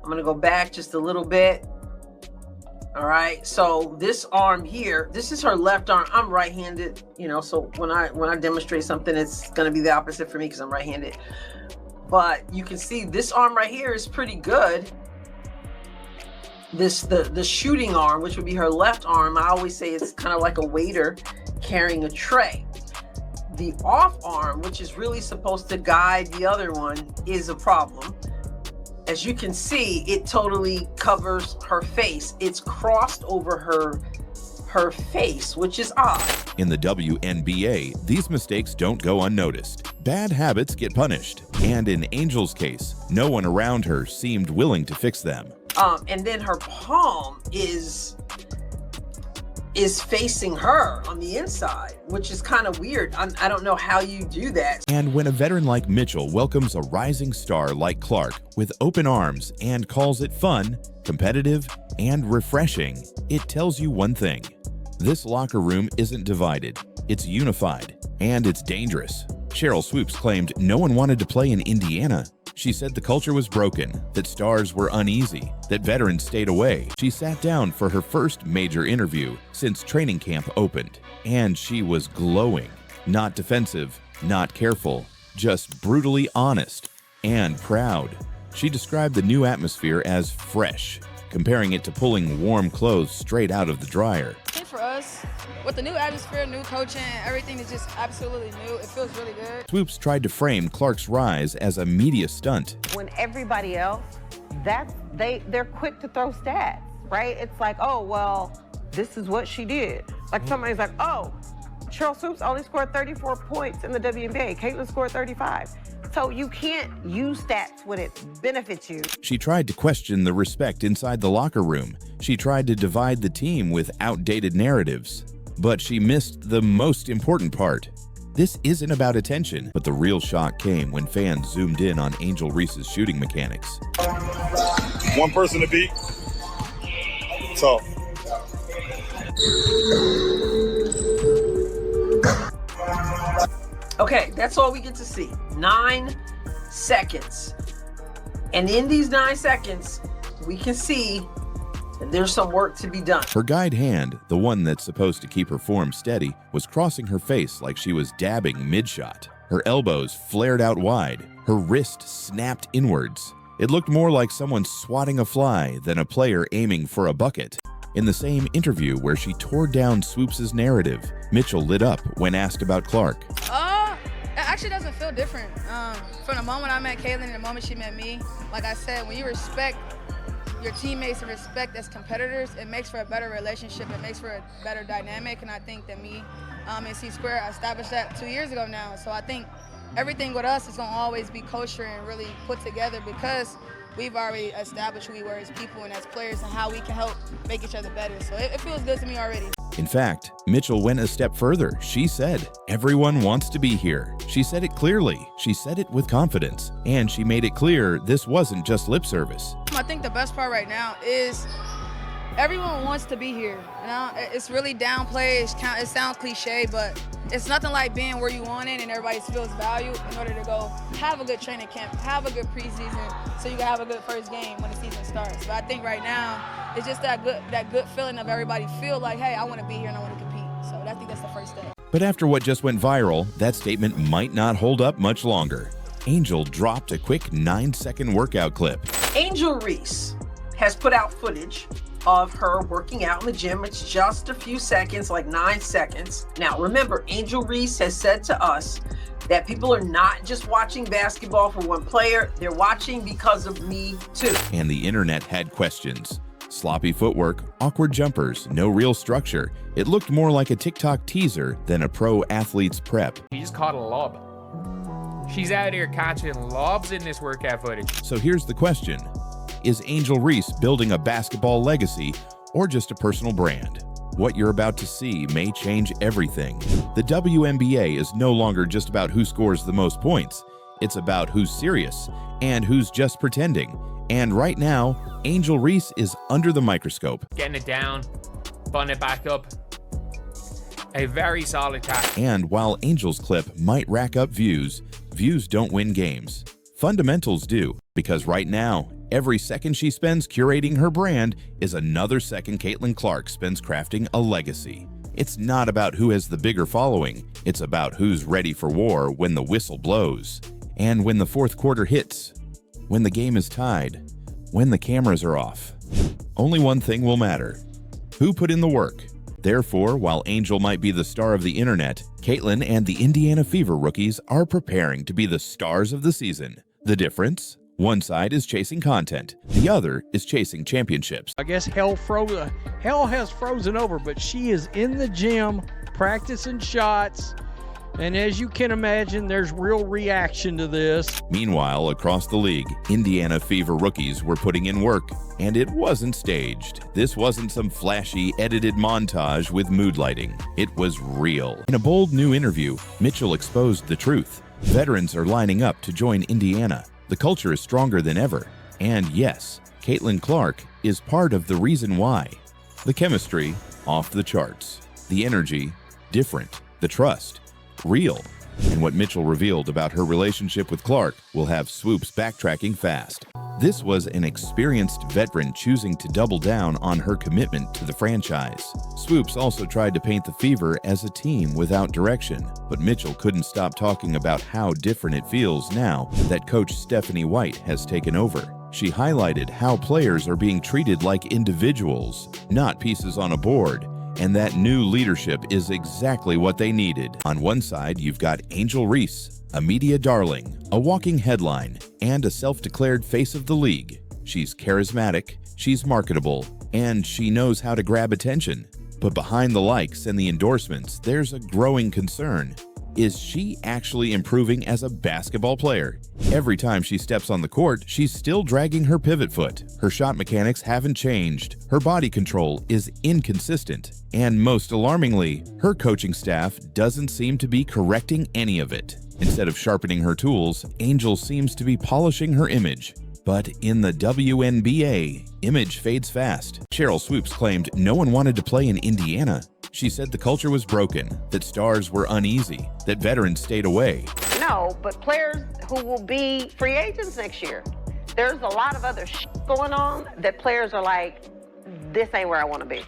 I'm going to go back just a little bit. All right, so this arm here, this is her left arm. I'm right-handed, you know, so when I demonstrate something, it's going to be the opposite for me because I'm right-handed. But you can see this arm right here is pretty good. The shooting arm, which would be her left arm, I always say it's kind of like a waiter carrying a tray. The off arm, which is really supposed to guide the other one, is a problem. As you can see, it totally covers her face. It's crossed over her face, which is odd. In the WNBA, these mistakes don't go unnoticed. Bad habits get punished. And in Angel's case, no one around her seemed willing to fix them. And then her palm is facing her on the inside, which is kind of weird. I don't know how you do that. And when a veteran like Mitchell welcomes a rising star like Clark with open arms and calls it fun, competitive, and refreshing, it tells you one thing. This locker room isn't divided, it's unified, and it's dangerous. Sheryl Swoopes claimed no one wanted to play in Indiana. She said the culture was broken, that stars were uneasy, that veterans stayed away. She sat down for her first major interview since training camp opened, and she was glowing. Not defensive, not careful, just brutally honest and proud. She described the new atmosphere as fresh, comparing it to pulling warm clothes straight out of the dryer. For us, with the new atmosphere, new coaching, everything is just absolutely new. It feels really good. Swoopes tried to frame Clark's rise as a media stunt. When everybody else, they're quick to throw stats, right? It's like, oh, well, this is what she did. Like somebody's like, oh, Sheryl Swoopes only scored 34 points in the WNBA. Caitlin scored 35. So you can't use stats when it benefits you. She tried to question the respect inside the locker room. She tried to divide the team with outdated narratives. But she missed the most important part. This isn't about attention, but the real shock came when fans zoomed in on Angel Reese's shooting mechanics. One person to beat. Tough. Okay, that's all we get to see. 9 seconds. And in these 9 seconds, we can see that there's some work to be done. Her guide hand, the one that's supposed to keep her form steady, was crossing her face like she was dabbing mid-shot. Her elbows flared out wide. Her wrist snapped inwards. It looked more like someone swatting a fly than a player aiming for a bucket. In the same interview where she tore down Swoopes' narrative, Mitchell lit up when asked about Clark. It actually doesn't feel different. From the moment I met Caitlin and the moment she met me, like I said, when you respect your teammates and respect as competitors, it makes for a better relationship. It makes for a better dynamic, and I think that me and C-Square established that 2 years ago now. So I think everything with us is going to always be kosher and really put together because we've already established who we were as people and as players and how we can help make each other better. So it feels good to me already. In fact, Mitchell went a step further. She said, "Everyone wants to be here." She said it clearly. She said it with confidence. And she made it clear this wasn't just lip service. I think the best part right now is everyone wants to be here. You know, it's really downplayed. It sounds cliche, but it's nothing like being where you want it and everybody feels value in order to go have a good training camp, have a good preseason, so you can have a good first game when the season starts. But I think right now it's just that good feeling of everybody feel like, hey, I want to be here and I want to compete. So I think that's the first step. But after what just went viral, that statement might not hold up much longer. Angel dropped a quick 9-second workout clip. Angel Reese has put out footage of her working out in the gym. It's just a few seconds, like 9 seconds. Now, remember, Angel Reese has said to us that people are not just watching basketball for one player. They're watching because of me, too. And the internet had questions. Sloppy footwork, awkward jumpers, no real structure. It looked more like a TikTok teaser than a pro athlete's prep. He just caught a lob. She's out here catching lobs in this workout footage. So here's the question. Is Angel Reese building a basketball legacy or just a personal brand? What you're about to see may change everything. The WNBA is no longer just about who scores the most points. It's about who's serious and who's just pretending. And right now, Angel Reese is under the microscope. Getting it down, butting it back up. A very solid catch. And while Angel's clip might rack up views, views don't win games. Fundamentals do, because right now, Every second she spends curating her brand is another second Caitlin Clark spends crafting a legacy. It's not about who has the bigger following, it's about who's ready for war when the whistle blows. And when the fourth quarter hits, when the game is tied, when the cameras are off. Only one thing will matter: who put in the work. Therefore, while Angel might be the star of the internet, Caitlin and the Indiana Fever rookies are preparing to be the stars of the season. The difference? One side is chasing content, the other is chasing championships. I guess hell has frozen over, but she is in the gym practicing shots, and as you can imagine, there's real reaction to this. Meanwhile, across the league, Indiana Fever rookies were putting in work, and it wasn't staged. This wasn't some flashy, edited montage with mood lighting. It was real. In a bold new interview, Mitchell exposed the truth. Veterans are lining up to join Indiana. The culture is stronger than ever. And yes, Caitlin Clark is part of the reason why. The chemistry, off the charts. The energy, different. The trust, real. And what Mitchell revealed about her relationship with Clark will have Swoopes backtracking fast. This was an experienced veteran choosing to double down on her commitment to the franchise. Swoopes also tried to paint the Fever as a team without direction, but Mitchell couldn't stop talking about how different it feels now that Coach Stephanie White has taken over. She highlighted how players are being treated like individuals, not pieces on a board, and that new leadership is exactly what they needed. On one side, you've got Angel Reese, a media darling, a walking headline, and a self-declared face of the league. She's charismatic, she's marketable, and she knows how to grab attention. But behind the likes and the endorsements, there's a growing concern. Is she actually improving as a basketball player? Every time she steps on the court, she's still dragging her pivot foot. Her shot mechanics haven't changed. Her body control is inconsistent. And most alarmingly, her coaching staff doesn't seem to be correcting any of it. Instead of sharpening her tools, Angel seems to be polishing her image. But in the WNBA, image fades fast. Sheryl Swoopes claimed no one wanted to play in Indiana. She said the culture was broken, that stars were uneasy, that veterans stayed away. No, but players who will be free agents next year, there's a lot of other going on that players are like, this ain't where I want to be.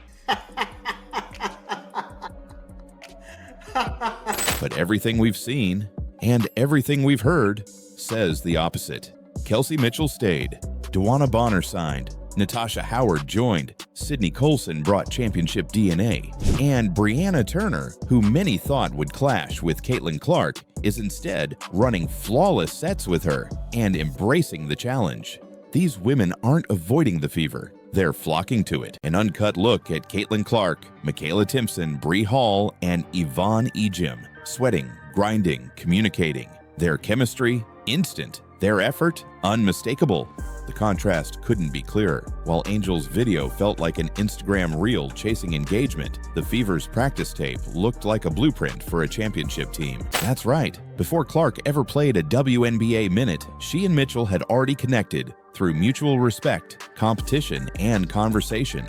But everything we've seen and everything we've heard says the opposite. Kelsey Mitchell stayed, DeWanna Bonner signed, Natasha Howard joined, Sydney Colson brought championship DNA, and Brianna Turner, who many thought would clash with Caitlin Clark, is instead running flawless sets with her and embracing the challenge. These women aren't avoiding the Fever, they're flocking to it. An uncut look at Caitlin Clark, Michaela Timpson, Bree Hall, and Yvonne Ejim, sweating, grinding, communicating. Their chemistry, instant. Their effort, unmistakable. The contrast couldn't be clearer. While Angel's video felt like an Instagram reel chasing engagement, the Fever's practice tape looked like a blueprint for a championship team. That's right. Before Clark ever played a WNBA minute, she and Mitchell had already connected through mutual respect, competition, and conversation.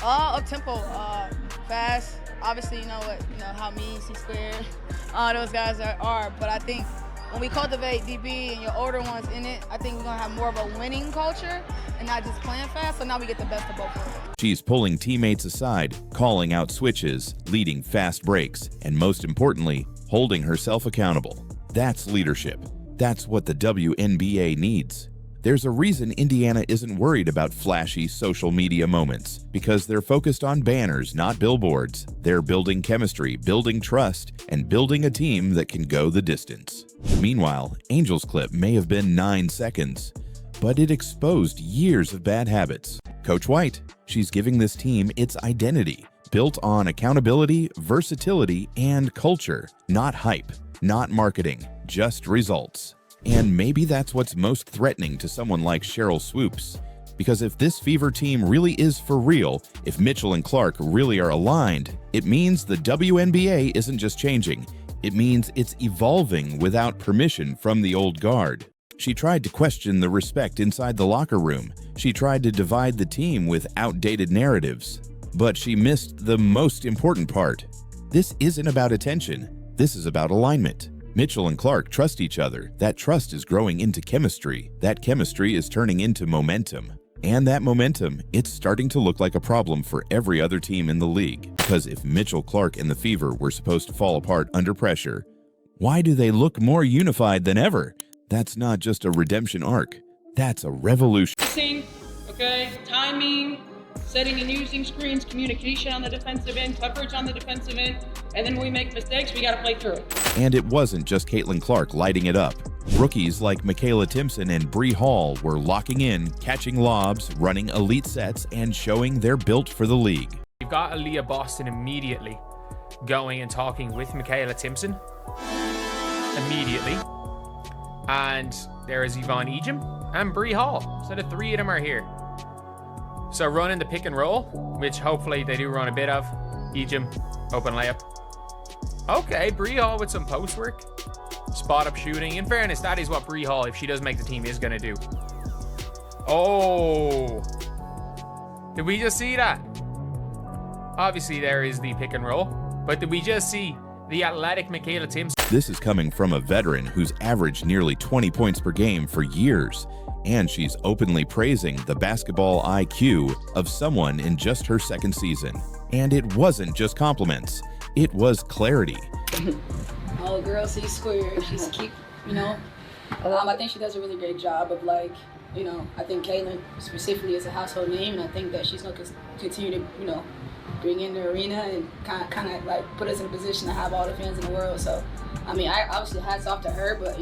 Up-tempo, fast. Obviously, you know how me, C-Squared, those guys are. But I think when we cultivate DB and your older ones in it, I think we're going to have more of a winning culture and not just playing fast, so now we get the best of both worlds. She's pulling teammates aside, calling out switches, leading fast breaks, and most importantly, holding herself accountable. That's leadership. That's what the WNBA needs. There's a reason Indiana isn't worried about flashy social media moments, because they're focused on banners, not billboards. They're building chemistry, building trust, and building a team that can go the distance. Meanwhile, Angel's clip may have been 9 seconds, but it exposed years of bad habits. Coach White, she's giving this team its identity, built on accountability, versatility, and culture. Not hype, not marketing, just results. And maybe that's what's most threatening to someone like Sheryl Swoopes. Because if this Fever team really is for real, if Mitchell and Clark really are aligned, it means the WNBA isn't just changing. It means it's evolving without permission from the old guard. She tried to question the respect inside the locker room. She tried to divide the team with outdated narratives. But she missed the most important part. This isn't about attention. This is about alignment. Mitchell and Clark trust each other. That trust is growing into chemistry. That chemistry is turning into momentum. And that momentum, it's starting to look like a problem for every other team in the league. Because if Mitchell, Clark, and the Fever were supposed to fall apart under pressure, why do they look more unified than ever? That's not just a redemption arc. That's a revolution. Okay, timing, setting and using screens, communication on the defensive end, coverage on the defensive end, and then when we make mistakes, we got to play through it. And it wasn't just Caitlin Clark lighting it up. Rookies like Michaela Timpson and Bree Hall were locking in, catching lobs, running elite sets, and showing they're built for the league. You've got Aaliyah Boston immediately going and talking with Michaela Timpson. Immediately. And there is Yvonne Ejim and Bree Hall. So the three of them are here. So running the pick and roll, which hopefully they do run a bit of. Ejim, open layup. Okay, Bree Hall with some post work. Spot up shooting. In fairness, that is what Bree Hall, if she does make the team, is going to do. Oh. Did we just see that? Obviously, there is the pick and roll. But did we just see the athletic Michaela Timpson? This is coming from a veteran who's averaged nearly 20 points per game for years. And she's openly praising the basketball IQ of someone in just her second season. And it wasn't just compliments. It was clarity. Oh, girl, see square. She's keep, I think she does a really great job of I think Caitlin specifically is a household name, and I think that she's going to continue to, bring in the arena and kind of like put us in a position to have all the fans in the world. So, I obviously hats off to her, but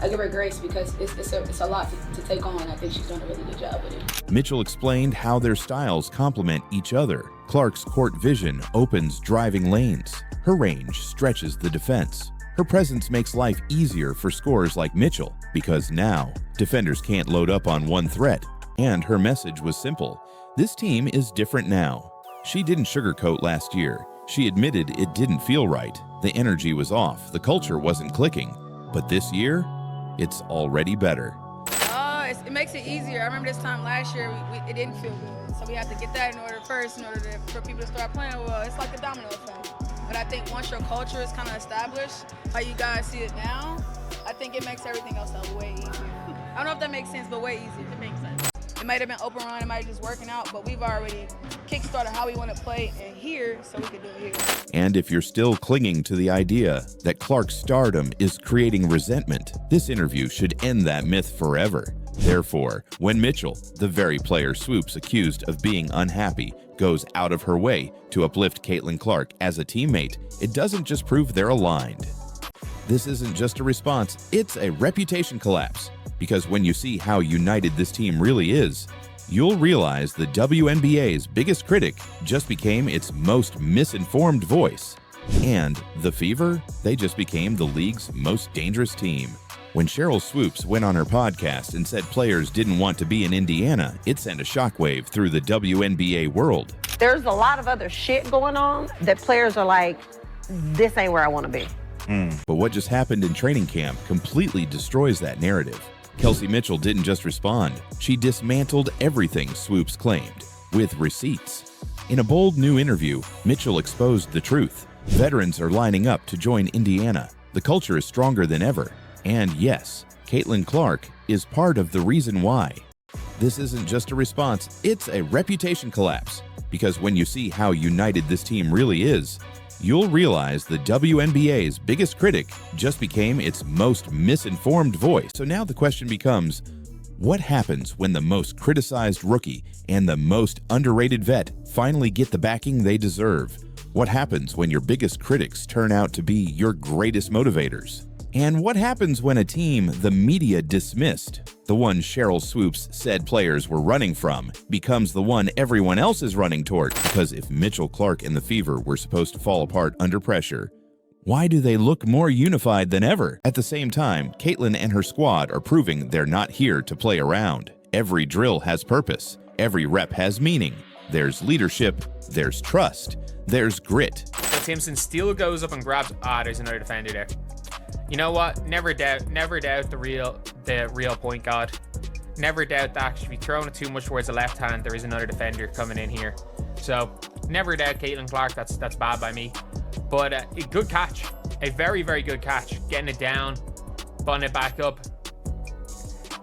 I give her grace because it's a lot to take on. I think she's done a really good job with it. Mitchell explained how their styles complement each other. Clark's court vision opens driving lanes. Her range stretches the defense. Her presence makes life easier for scorers like Mitchell because now defenders can't load up on one threat. And her message was simple. This team is different now. She didn't sugarcoat last year. She admitted it didn't feel right. The energy was off. The culture wasn't clicking. But this year, it's already better. It makes it easier. I remember this time last year, it didn't feel good. So we have to get that in order first in order for people to start playing well. It's like a domino effect. But I think once your culture is kind of established, how you guys see it now, I think it makes everything else way easier. I don't know if that makes sense, but way easier. It makes sense. It might have been open run, it might have just working out, but we've already kickstarted how we want to play in here, so we can do it here. And if you're still clinging to the idea that Clark's stardom is creating resentment, this interview should end that myth forever. Therefore, when Mitchell, the very player Swoopes accused of being unhappy, goes out of her way to uplift Caitlin Clark as a teammate, it doesn't just prove they're aligned. This isn't just a response, it's a reputation collapse. Because when you see how united this team really is, you'll realize the WNBA's biggest critic just became its most misinformed voice. And the Fever, they just became the league's most dangerous team. When Sheryl Swoopes went on her podcast and said players didn't want to be in Indiana, it sent a shockwave through the WNBA world. There's a lot of other shit going on that players are like, this ain't where I want to be. But what just happened in training camp completely destroys that narrative. Kelsey Mitchell didn't just respond. She dismantled everything Swoopes claimed, with receipts. In a bold new interview, Mitchell exposed the truth. Veterans are lining up to join Indiana. The culture is stronger than ever. And yes, Caitlin Clark is part of the reason why. This isn't just a response, it's a reputation collapse. Because when you see how united this team really is, you'll realize the WNBA's biggest critic just became its most misinformed voice. So now the question becomes, what happens when the most criticized rookie and the most underrated vet finally get the backing they deserve? What happens when your biggest critics turn out to be your greatest motivators? And what happens when a team the media dismissed, the one Sheryl Swoopes said players were running from, becomes the one everyone else is running toward? Because if Mitchell, Clark, and the Fever were supposed to fall apart under pressure, why do they look more unified than ever? At the same time, Caitlin and her squad are proving they're not here to play around. Every drill has purpose. Every rep has meaning. There's leadership. There's trust. There's grit. So Timpson still goes up and grabs. There's another defender there. You know what? Never doubt the real point guard. Never doubt that. If you're throwing it too much towards the left hand, there is another defender coming in here. So never doubt Caitlin Clark. That's bad by me. But a good catch. A very, very good catch. Getting it down, butting it back up.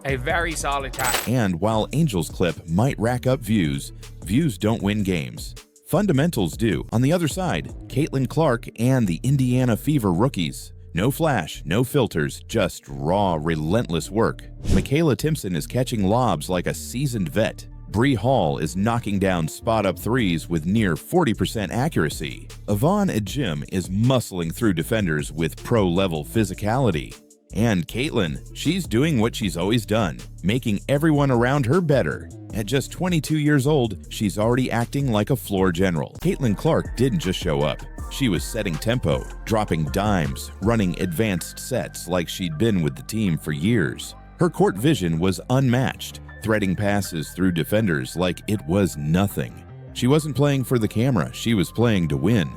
A very solid catch. And while Angel's clip might rack up views, views don't win games. Fundamentals do. On the other side, Caitlin Clark and the Indiana Fever rookies. No flash, no filters, just raw, relentless work. Michaela Timpson is catching lobs like a seasoned vet. Bree Hall is knocking down spot-up threes with near 40% accuracy. Yvonne Ejim is muscling through defenders with pro-level physicality. And Caitlin, she's doing what she's always done, making everyone around her better. At just 22 years old, she's already acting like a floor general. Caitlin Clark didn't just show up. She was setting tempo, dropping dimes, running advanced sets like she'd been with the team for years. Her court vision was unmatched, threading passes through defenders like it was nothing. She wasn't playing for the camera, she was playing to win.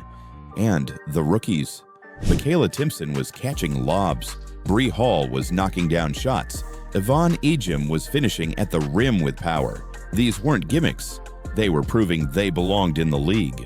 And the rookies. Michaela Timpson was catching lobs. Bree Hall was knocking down shots. Yvonne Ejim was finishing at the rim with power. These weren't gimmicks. They were proving they belonged in the league.